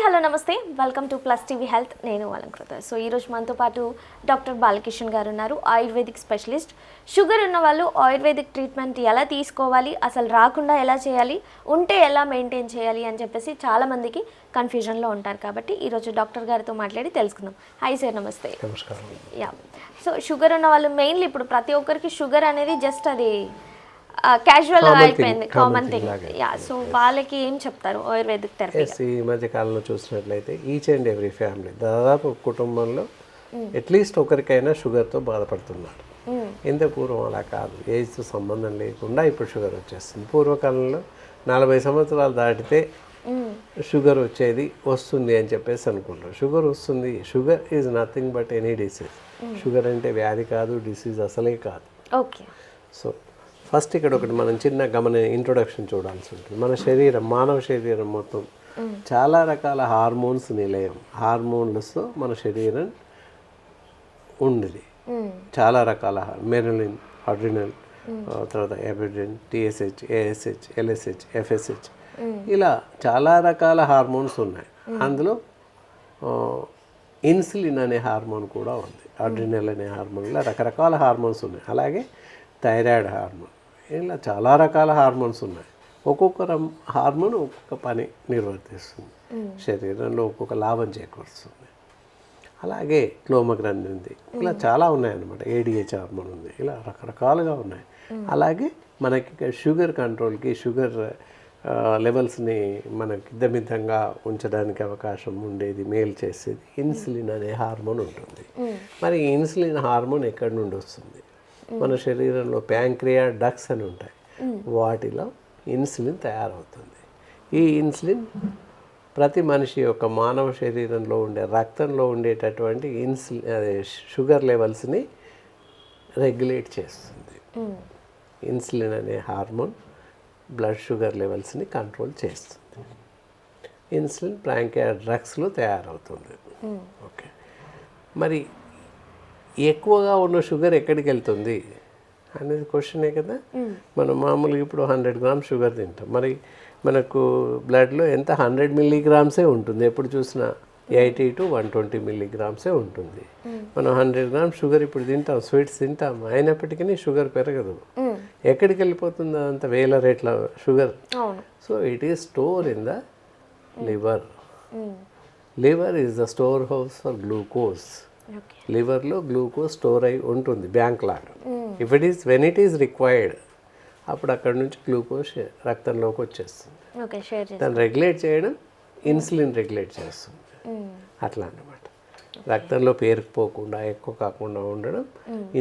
Hello నమస్తే, welcome to plus TV health. నేను Alankrita. So ఈరోజు మనతో పాటు డాక్టర్ బాలకిషన్ గారు ఉన్నారు, ఆయుర్వేదిక్ స్పెషలిస్ట్. షుగర్ ఉన్న వాళ్ళు ఆయుర్వేదిక్ ట్రీట్మెంట్ ఎలా తీసుకోవాలి, అసలు రాకుండా ఎలా చేయాలి, ఉంటే ఎలా మెయింటైన్ చేయాలి అని చెప్పేసి చాలామందికి కన్ఫ్యూజన్లో ఉంటారు. కాబట్టి ఈరోజు డాక్టర్ గారితో మాట్లాడి తెలుసుకుందాం. హాయ్ సార్, నమస్తే. నమస్కారం. యా, సో షుగర్ ఉన్న వాళ్ళు మెయిన్లీ ఇప్పుడు ప్రతి ఒక్కరికి షుగర్ అనేది జస్ట్ అది క్యాజువల్ అయిపోయింది, కామన్ థింగ్. యా, సో వాళ్ళకి ఏం చెప్తారు ఆయుర్వేదిక్ థెరపీ? ఈ మధ్య కాలంలో చూసినట్లయితే ఈచ్ అండ్ ఎవ్రీ ఫ్యామిలీ, దాదాపు కుటుంబంలో అట్లీస్ట్ ఒకరికైనా షుగర్తో బాధపడుతున్నారు. ఇంత పూర్వం అలా కాదు, ఏజ్తో సంబంధం లేకుండా ఇప్పుడు షుగర్ వచ్చేస్తుంది. పూర్వకాలంలో 40 సంవత్సరాలు దాటితే షుగర్ వస్తుంది అని చెప్పేసి అనుకుంటారు. షుగర్ వస్తుంది. Sugar is nothing but any disease. Sugar అంటే వ్యాధి కాదు, డిసీజ్ అసలే కాదు. ఓకే. సో ఫస్ట్ ఇక్కడ ఒకటి మనం చిన్న ఇంట్రొడక్షన్ చూడాల్సి ఉంటుంది. మన శరీరం, మానవ శరీరం మొత్తం చాలా రకాల హార్మోన్స్ నిలయం. హార్మోన్లతో మన శరీరం ఉండేది. చాలా రకాల మెరలిన్, అడ్రినల్, తర్వాత ఎబిడ్రిన్, టిఎస్హెచ్, ఏఎస్హెచ్, ఎల్ఎస్హెచ్, ఎఫ్ఎస్హెచ్, ఇలా చాలా రకాల హార్మోన్స్ ఉన్నాయి. అందులో ఇన్సులిన్ అనే హార్మోన్ కూడా ఉంది. అడ్రినల్ అనే హార్మోన్, ఇలా రకరకాల హార్మోన్స్ ఉన్నాయి. అలాగే థైరాయిడ్ హార్మోన్, ఇలా చాలా రకాల హార్మోన్స్ ఉన్నాయి. ఒక్కొక్క హార్మోన్ ఒక్కొక్క పని నిర్వర్తిస్తుంది, శరీరంలో ఒక్కొక్క లాభం చేకూరుస్తుంది. అలాగే క్లోమగ్రంథి ఉంది, ఇలా చాలా ఉన్నాయన్నమాట. ఏడిహెచ్ హార్మోన్ ఉంది, ఇలా రకరకాలుగా ఉన్నాయి. అలాగే మనకి షుగర్ కంట్రోల్కి, షుగర్ లెవెల్స్ని మనకి దమితంగా ఉంచడానికి అవకాశం ఉండేది, మేలు చేసేది ఇన్సులిన్ అనే హార్మోన్ ఉంటుంది. మరి ఇన్సులిన్ హార్మోన్ ఎక్కడి నుండి వస్తుంది? మన శరీరంలో ప్యాంక్రియా డక్ట్స్ అని ఉంటాయి, వాటిలో ఇన్సులిన్ తయారవుతుంది. ఈ ఇన్సులిన్ ప్రతి మనిషి యొక్క మానవ శరీరంలో ఉండే రక్తంలో ఉండేటటువంటి షుగర్ లెవెల్స్ని రెగ్యులేట్ చేస్తుంది. ఇన్సులిన్ అనే హార్మోన్ బ్లడ్ షుగర్ లెవెల్స్ని కంట్రోల్ చేస్తుంది. ఇన్సులిన్ ప్యాంక్రియా డ్రగ్స్లో తయారవుతుంది. ఓకే, మరి ఎక్కువగా ఉన్న షుగర్ ఎక్కడికి వెళ్తుంది అనేది క్వశ్చనే కదా. మనం మామూలుగా ఇప్పుడు 100 గ్రామ్స్ షుగర్ తింటాం. మరి మనకు బ్లడ్లో ఎంత 100 మిల్లీగ్రామ్సే ఉంటుంది. ఎప్పుడు చూసినా 80 to 120 మిల్లీగ్రామ్సే ఉంటుంది. మనం 100 గ్రామ్స్ షుగర్ ఇప్పుడు తింటాం, స్వీట్స్ తింటాం, అయినప్పటికీ షుగర్ పెరగదు. ఎక్కడికి వెళ్ళిపోతుంది అంత వేల రేట్ల sugar? So it is store in the liver. Liver is the store house for glucose. లివర్లో గ్లూకోజ్ స్టోర్ అయి ఉంటుంది, బ్యాంక్ లాగా. వెన్ ఇట్ ఈస్ రిక్వైర్డ్, అప్పుడు అక్కడ నుంచి గ్లూకోజ్ రక్తంలోకి వచ్చేస్తుంది. దాన్ని రెగ్యులేట్ చేయడం ఇన్సులిన్ రెగ్యులేట్ చేస్తుంది. అట్లా అన్నమాట. రక్తంలో పేరుకుపోకుండా, ఎక్కువ కాకుండా ఉండడం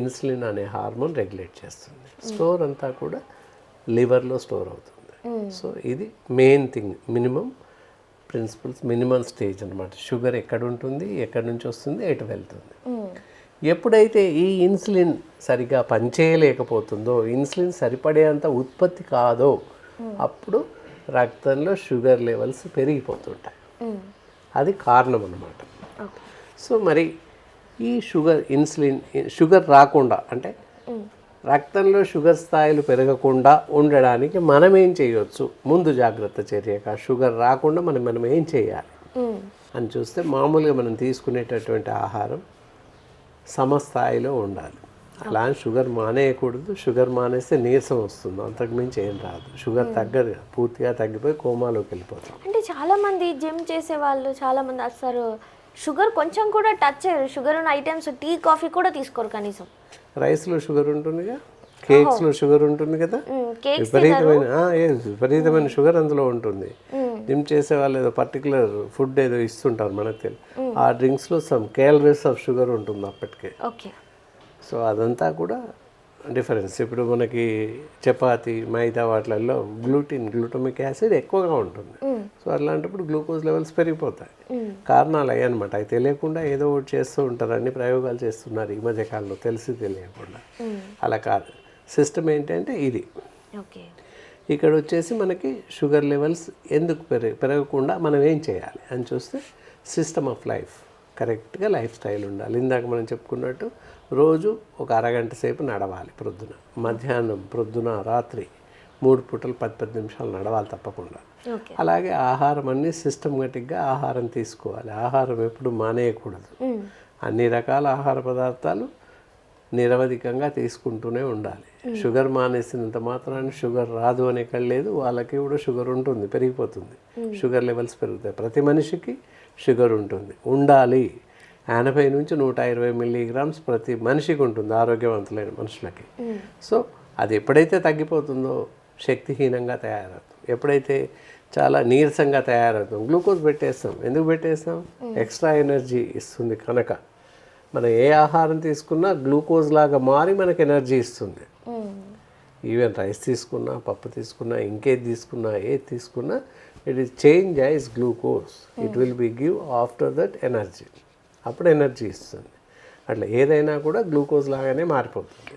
ఇన్సులిన్ అనే హార్మోన్ రెగ్యులేట్ చేస్తుంది. స్టోర్ అంతా కూడా లివర్లో స్టోర్ అవుతుంది. సో ఇది main thing, minimum principles, minimum stage అనమాట. షుగర్ ఎక్కడ ఉంటుంది, ఎక్కడి నుంచి వస్తుంది, ఎటు వెళ్తుంది. ఎప్పుడైతే ఈ ఇన్సులిన్ సరిగా పనిచేయలేకపోతుందో, ఇన్సులిన్ సరిపడేంత ఉత్పత్తి కాదో, అప్పుడు రక్తంలో షుగర్ లెవెల్స్ పెరిగిపోతుంటాయి. అది కారణం అన్నమాట. సో మరి ఈ షుగర్ రాకుండా, అంటే రక్తంలో షుగర్ స్థాయిలు పెరగకుండా ఉండడానికి మనం ఏం చేయవచ్చు? ముందు జాగ్రత్త చర్యగా షుగర్ రాకుండా మనం ఏం చేయాలి అని చూస్తే, మామూలుగా మనం తీసుకునేటటువంటి ఆహారం సమస్థాయిలో ఉండాలి. అలా షుగర్ మానేయకూడదు. షుగర్ మానేస్తే నీరసం వస్తుంది, అంతకుమించి ఏం రాదు. షుగర్ తగ్గదు, పూర్తిగా తగ్గిపోయి కోమాలోకి వెళ్ళిపోతాం. అంటే చాలామంది జిమ్ చేసే వాళ్ళు చాలామంది అసలు షుగర్ కొంచెం కూడా టచ్ చేయరు. షుగర్ ఉన్న ఐటమ్స్, టీ, కాఫీ కూడా తీసుకోరు కనీసం. రైస్లో షుగర్ ఉంటుందిగా, కేక్స్లో షుగర్ ఉంటుంది కదా, విపరీతమైన షుగర్ అందులో ఉంటుంది. జిమ్ చేసే వాళ్ళు ఏదో పర్టికులర్ ఫుడ్ ఏదో ఇస్తుంటారు మనకు తెలియదు, ఆ డ్రింక్స్లో సమ్ క్యాలరీస్ ఆఫ్ షుగర్ ఉంటుంది అప్పటికే. సో అదంతా కూడా డిఫరెన్స్. ఇప్పుడు మనకి చపాతి, మైదా వాటిలలో గ్లూటమిక్ యాసిడ్ ఎక్కువగా ఉంటుంది. సో అట్లాంటప్పుడు గ్లూకోజ్ లెవెల్స్ పెరిగిపోతాయి. కారణాలు అయ్యి అనమాట. అవి తెలియకుండా ఏదో ఒకటి చేస్తూ ఉంటారు, అన్ని ప్రయోగాలు చేస్తున్నారు ఈ మధ్యకాలంలో, తెలిసి తెలియకుండా. అలా కాదు. సిస్టమ్ ఏంటంటే ఇది. ఇక్కడ వచ్చేసి మనకి షుగర్ లెవెల్స్ ఎందుకు పెరగకుండా మనం ఏం చేయాలి అని చూస్తే, సిస్టమ్ ఆఫ్ లైఫ్, కరెక్ట్గా లైఫ్ స్టైల్ ఉండాలి. ఇందాక మనం చెప్పుకున్నట్టు రోజు ఒక అరగంట సేపు నడవాలి. ప్రొద్దున, మధ్యాహ్నం, ప్రొద్దున, రాత్రి 3 పూటలు 10 నిమిషాలు నడవాలి తప్పకుండా. ఓకే. అలాగే ఆహారం అన్నీ సిస్టమేటిక్గా ఆహారం తీసుకోవాలి. ఆహారం ఎప్పుడు మానేయకూడదు. అన్ని రకాల ఆహార పదార్థాలు నిరవధికంగా తీసుకుంటూనే ఉండాలి. షుగర్ మానేసినంత మాత్రాన్ని షుగర్ రాదు అని ఎక్కడ లేదు. వాళ్ళకి కూడా షుగర్ ఉంటుంది, పెరిగిపోతుంది. షుగర్ లెవెల్స్ పెరుగుతాయి. ప్రతి మనిషికి షుగర్ ఉంటుంది, ఉండాలి. 80 నుంచి 120 మిల్లీగ్రామ్స్ ప్రతి మనిషికి ఉంటుంది, ఆరోగ్యవంతులైన మనుషులకి. సో అది ఎప్పుడైతే తగ్గిపోతుందో శక్తిహీనంగా తయారవుతుంది. ఎప్పుడైతే చాలా నీరసంగా తయారవుతాం, గ్లూకోజ్ పెట్టేస్తాం. ఎందుకు పెట్టేస్తాం? ఎక్స్ట్రా ఎనర్జీ ఇస్తుంది కనుక. మనం ఏ ఆహారం తీసుకున్నా గ్లూకోజ్ లాగా మారి మనకు ఎనర్జీ ఇస్తుంది. ఈవెన్ రైస్ తీసుకున్నా, పప్పు తీసుకున్నా, ఇంకేది తీసుకున్నా, ఏది తీసుకున్నా, it is change as glucose. It will be give after that energy. అప్పుడు ఎనర్జీ ఇస్తుంది. అట్లా ఏదైనా కూడా గ్లూకోజ్ లాగానే మారిపోతుంది.